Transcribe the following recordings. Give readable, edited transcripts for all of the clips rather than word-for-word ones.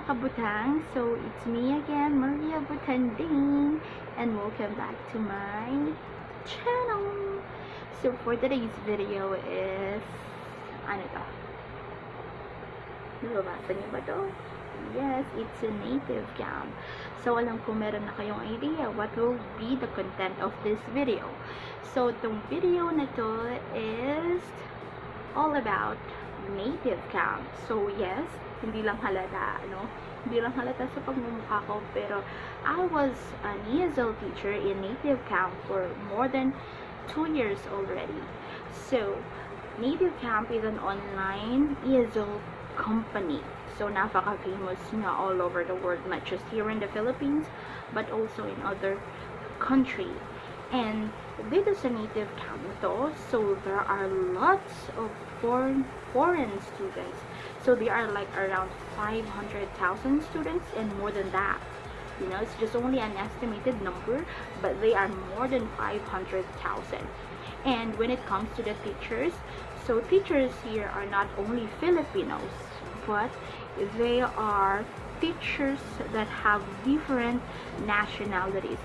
mga kabutang. So, it's me again, Mariyah Butang, and welcome back to my channel. So, for today's video is, ano to? Nababasa niyo ba to? Yes, it's a native camp. So, alam ko meron na kayong idea what will be the content of this video. So, itong video na to is all about native camp. So, yes, hindi lang halata, hindi lang halata sa pagmumukha ko, pero I was an ESL teacher in native camp for more than 2 years already. So, native camp is an online ESL company. So, napaka-famous na all over the world, not just here in the Philippines, but also in other countries. And dito sa native camp to, so there are lots of foreign students. So there are like around 500,000 students and more than that. It's just only an estimated number, but they are more than 500,000. And when it comes to the teachers, so teachers here are not only Filipinos, but they are teachers that have different nationalities.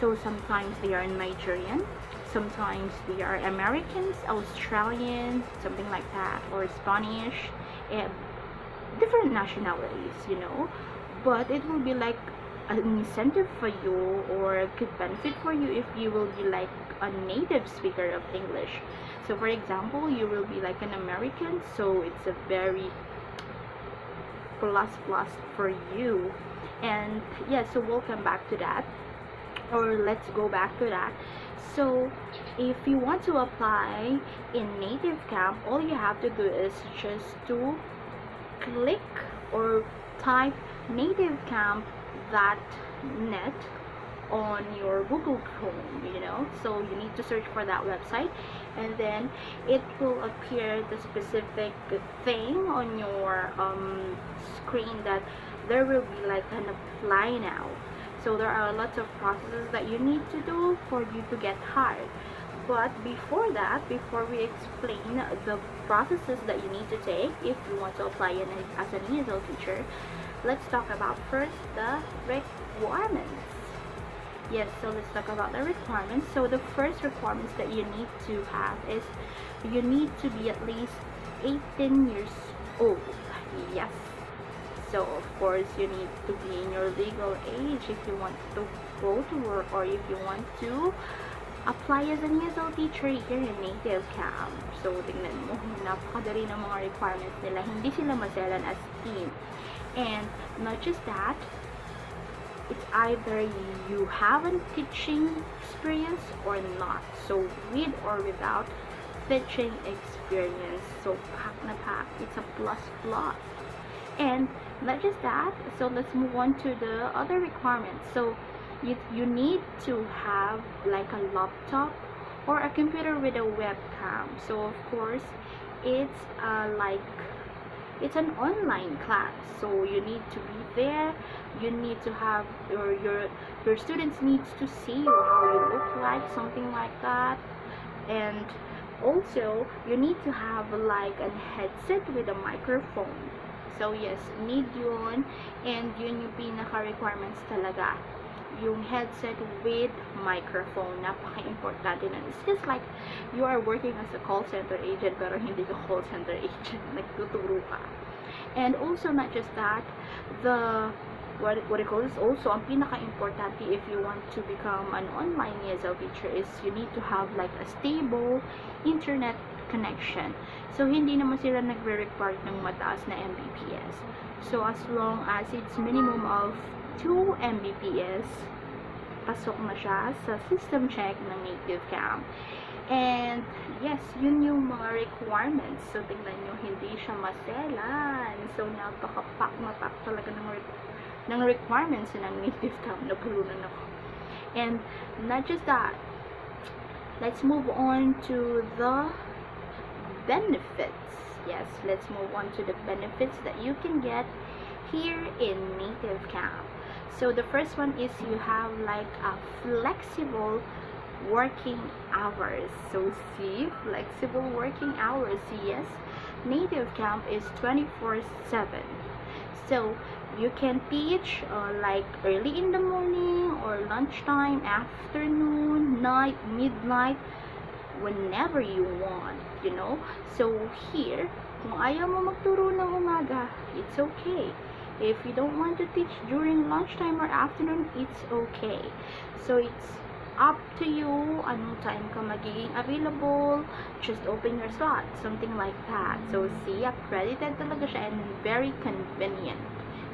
So sometimes they are Nigerian, sometimes they are Americans, Australian, something like that, or Spanish, and different nationalities, but it will be like an incentive for you, or a good benefit for you if you will be like a native speaker of English. So for example, you will be like an American, so it's a very plus for you. And yeah, so welcome back to that, or let's go back to that. So if you want to apply in native camp, all you have to do is just to click or type nativecamp.net on your Google Chrome, so you need to search for that website, and then it will appear the specific thing on your screen that there will be like an apply now. So there are lots of processes that you need to do for you to get hired. But before that, before we explain the processes that you need to take if you want to apply as an ESL teacher, let's talk about first the requirements. Yes, so let's talk about the requirements. So the first requirements that you need to have is you need to be at least 18 years old. Yes. So of course you need to be in your legal age if you want to go to work, or if you want to apply as an ESL teacher here in native camp. So tingnan mo, napakadali ng mga requirements nila, hindi sila maselan as team. And not just that, it's either you have a teaching experience or not. So with or without teaching experience, so pack na pack, it's a plus. And not just that, so let's move on to the other requirements. So you need to have like a laptop or a computer with a webcam. So of course it's it's an online class, so you need to be there. You need to have your students needs to see you how you look like, something like that. And also you need to have like a headset with a microphone. So yes, need yun, and yun yung pinaka-requirements talaga. Yung headset with microphone, napaka-importante na. It's just like you are working as a call center agent, pero hindi ka call center agent, nagtuturo ka. And also not just that, the what you call this, also ang pinaka-importante if you want to become an online ESL teacher is you need to have like a stable internet connection. So hindi naman sila nagre-require ng mataas na Mbps. So as long as it's minimum of 2 Mbps, pasok na siya sa system check ng native camp. And yes, yun yung mga requirements. So tingnan nyo, hindi siya maselan. So napaka-pack talaga ng requirements ng native camp. Napulunan ako. And not just that, let's move on to the benefits. Yes, let's move on to the benefits that you can get here in native camp. So the first one is you have like a flexible working hours. So see, flexible working hours. Yes, native camp is 24/7. So you can teach like early in the morning or lunchtime, afternoon, night, midnight, whenever you want, you know. So here, kung ayaw mo magturo ng umaga, it's okay. If you don't want to teach during lunchtime or afternoon, it's okay. So it's up to you anong time ka magiging available. Just open your slot, something like that. So see, accredited talaga siya and very convenient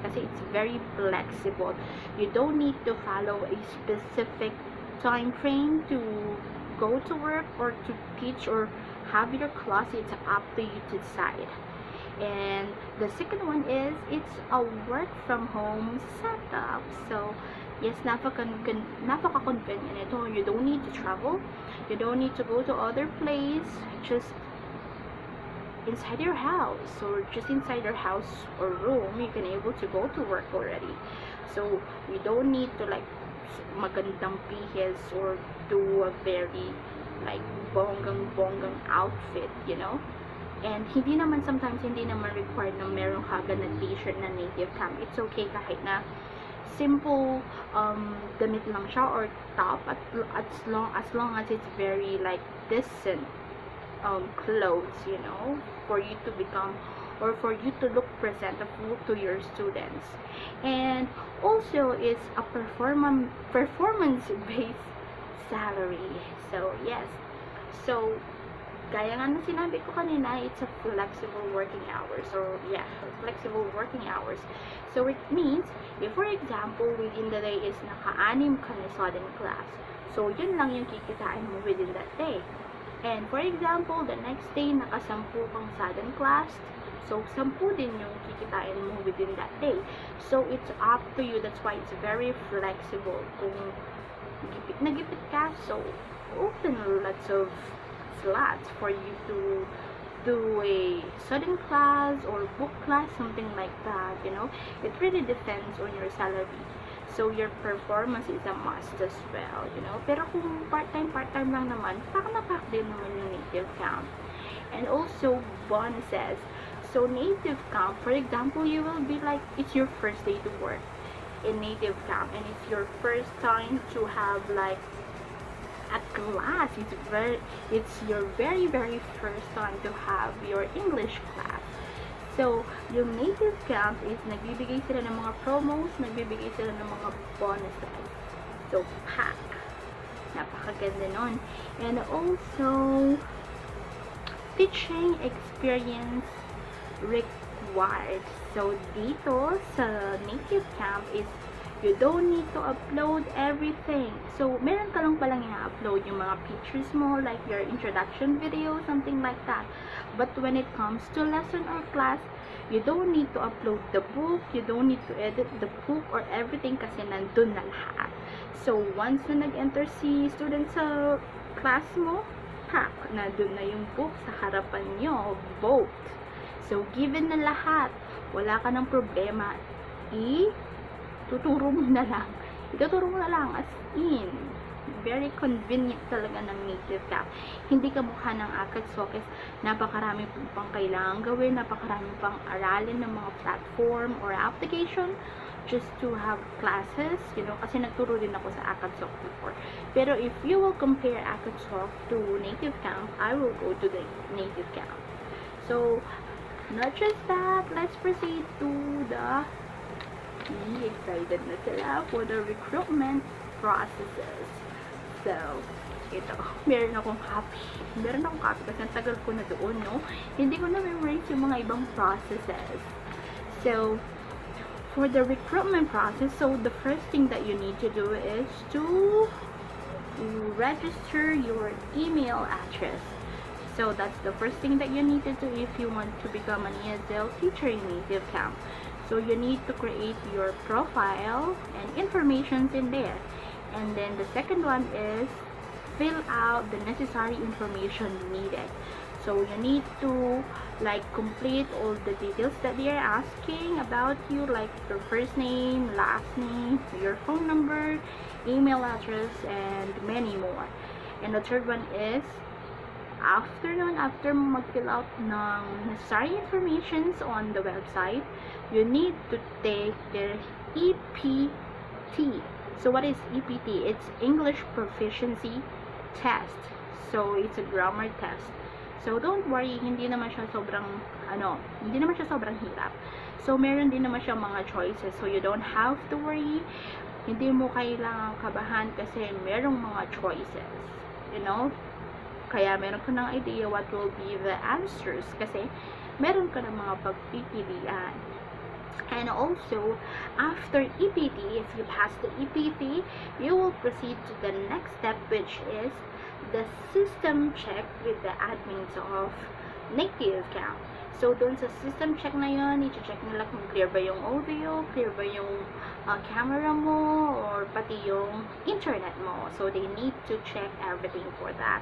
kasi it's very flexible. You don't need to follow a specific time frame to go to work or to teach or have your class. It's up to you to decide. And the second one is it's a work from home setup. So yes, napaka-convenient ito. You don't need to travel, you don't need to go to other place, just inside your house or just inside your house or room, you can able to go to work already. So you don't need to like magandang pihis or do a very like bonggang outfit, you know. And sometimes hindi naman required na meron ka agad na t-shirt na native camp. It's okay kahit na simple damit lang siya or top, as long as it's very like decent clothes, you know, for you to become or for you to look presentable to your students. And also it's a performance based salary. So yes, so gaya nga na sinabi ko kanina, it's a flexible working hours. So yeah, flexible working hours. So it means, if for example, within the day is naka-anim ka na sudden class, so yun lang yung kikitain mo within that day. And for example, the next day naka-10 kang sudden class, so 10 din yung kikitain mo within that day. So it's up to you. That's why it's very flexible. Kung gipit na gipit ka, so open lots of slots for you to do a sudden class or book class, something like that, you know. It really depends on your salary. So your performance is a must as well, you know. Pero kung part-time lang naman, pak na pak din naman yung native camp. And also bonuses. So native camp, for example, you will be like, it's your first day to work in native camp and it's your first time to have like at class. It's your very first time to have your English class. So yung native camp is nagbibigay sila ng mga promos, nagbibigay sila ng mga bonuses. So pack, napakaganda nun. And also teaching experience required. So dito sa native camp is you don't need to upload everything. So, meron ka lang palang i-upload yung mga pictures mo, like your introduction video, something like that. But when it comes to lesson or class, you don't need to upload the book, you don't need to edit the book or everything kasi nandun na lahat. So, once na nag-enter si student sa class mo, pak, nandun na yung book sa harapan nyo, vote. So, given na lahat, wala ka ng problema, ituturo mo na lang as in. Very convenient talaga ng native camp. Hindi ka mukha ng akad-sokes, napakarami pang kailangan gawin, napakarami pang aralin ng mga platform or application just to have classes, you know, kasi nagturo din ako sa akad-sok before. Pero if you will compare akad-sok to native camp, I will go to the native camp. So, not just that, let's proceed to the excited na sila for the recruitment processes. So, ito, meron akong copy kasi ang tagal ko na doon, no? Hindi ko na memorize yung mga ibang processes. So, for the recruitment process, so the first thing that you need to do is to register your email address. So, that's the first thing that you need to do if you want to become an ESL teacher in native camp. So you need to create your profile and informations in there. And then the second one is fill out the necessary information needed. So you need to like complete all the details that they are asking about you, like your first name, last name, your phone number, email address, and many more. And the third one is After nun, after mo mag-fill out ng necessary informations on the website, you need to take the EPT. So what is EPT? It's English Proficiency Test. So it's a grammar test. So don't worry, hindi naman siya sobrang hirap. So meron din naman siya mga choices. So you don't have to worry. Hindi mo kailangang kabahan kasi merong mga choices. You know? Kaya meron ka ng idea what will be the answers kasi meron ka ng mga pagpipilian. And also, after EPT, if you pass the EPT, you will proceed to the next step, which is the system check with the admins of nativecamp. So, dun sa system check na yun, i-check nila kung clear ba yung audio, clear ba yung camera mo, or pati yung internet mo. So, they need to check everything for that.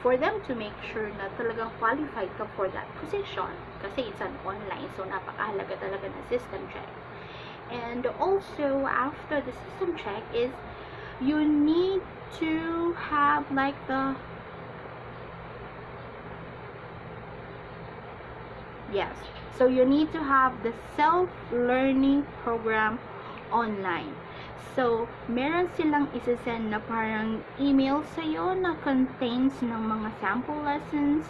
For them to make sure na talagang qualified ka for that position. Kasi it's an online, so napakahalaga talaga na system check. And also, after the system check is, you need to have like the so you need to have the self-learning program online. So, meron silang isasend na parang email sa'yo na contains ng mga sample lessons,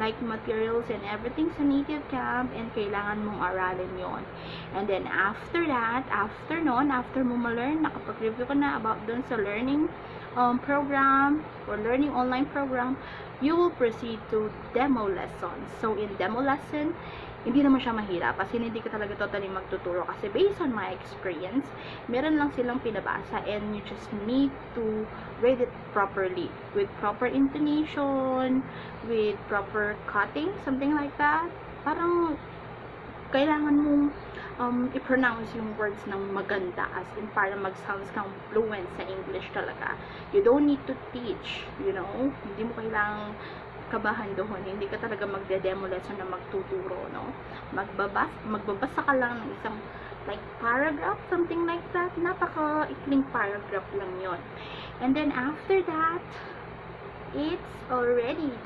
like materials and everything sa nativecamp, and kailangan mong aralin yon. And then, after that, after mo ma-learn, nakapag-review ka na about dun sa learning program or learning online program, you will proceed to demo lessons. So, in demo lesson, hindi naman siya mahirap kasi hindi ka talaga totally magtuturo kasi based on my experience, meron lang silang pinabasa and you just need to read it properly with proper intonation, with proper cutting, something like that. Parang kailangan mong i-pronounce yung words ng maganda as in para mag-sounds kang fluent sa English talaga. You don't need to teach, you know? Hindi mo kailangang kabahan doon. Hindi ka talaga magde-demo lesson na magtuturo, no? Magbabasa ka lang ng isang like paragraph, something like that. Napaka-ikling paragraph lang yon. And then after that, it's already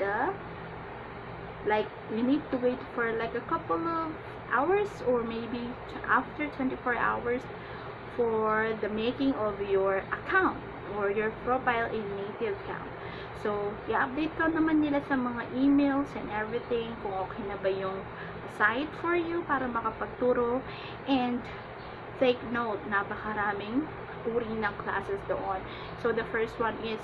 you need to wait for like a couple of hours or maybe after 24 hours for the making of your account or your profile in nativecamp. So, i-update ka naman nila sa mga emails and everything kung okay na ba yung site for you para makapagturo. And take note, napakaraming uri ng classes doon. So, the first one is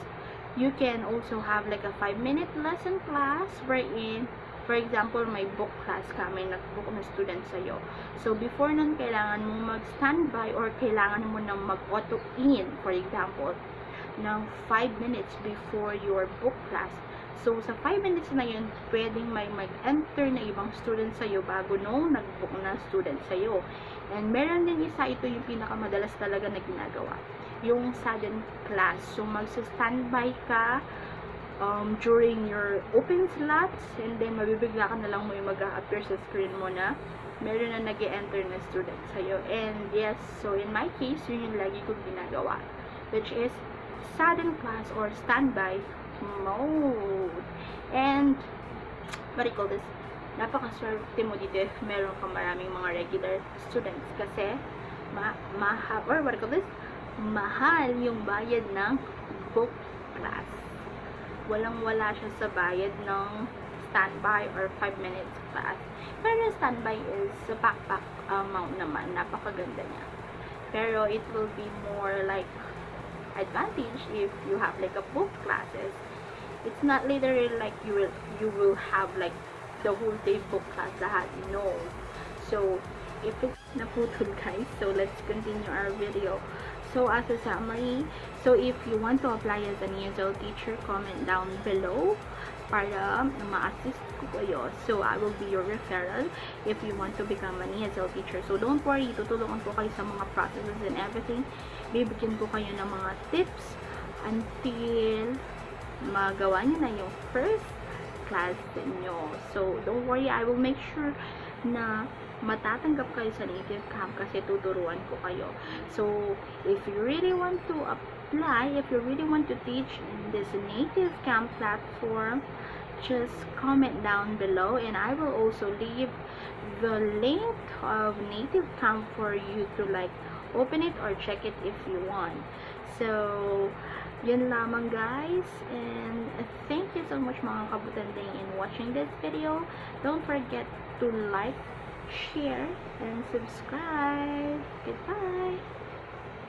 you can also have like a 5-minute lesson class wherein, for example, may book class ka, may nag-book na student sa'yo. So, before nun, kailangan mo mag-standby or kailangan mo nang mag-auto-in, for example, ng 5 minutes before your book class. So, sa 5 minutes na yun, pwedeng may mag-enter na ibang student sa'yo bago nung nag-book na student sa'yo. And meron din isa, ito yung pinakamadalas talaga na ginagawa. Yung sudden class. So, magsa-standby ka during your open slots and then mabibigla ka na lang mo yung mag-a-appear sa screen mo na meron na nag-enter na student sa'yo. And yes, so in my case, yun yung lagi kong ginagawa. Which is sudden class or standby mode. And what do you call this? Napaka-swerte mo dito if meron ka maraming mga regular students kasi mahal yung bayad ng book class. Walang-wala siya sa bayad ng standby or 5 minutes class. Pero yung standby is backpack amount naman. Napakaganda niya. Pero it will be more like advantage if you have like a book classes. It's not literally like you will have like the whole day book class lahat. No. So if it's naputol guys, so let's continue our video. So as a summary, so if you want to apply as an ESL teacher, comment down below para ma-assist ko kayo. So I will be your referral if you want to become an ESL teacher. So don't worry, tutulungan ko kayo sa mga processes and everything. Bibigyan ko kayo ng mga tips until magawa niyo na yung first class niyo. So don't worry, I will make sure na matatanggap kayo sa nativecamp kasi tuturuan ko kayo. So if you really want to apply, if you really want to teach in this nativecamp platform, just comment down below, and I will also leave the link of nativecamp for you to like open it or check it if you want. So yun lamang guys, and thank you so much mga kabutanding in watching this video. Don't forget to like, share, and subscribe. Goodbye.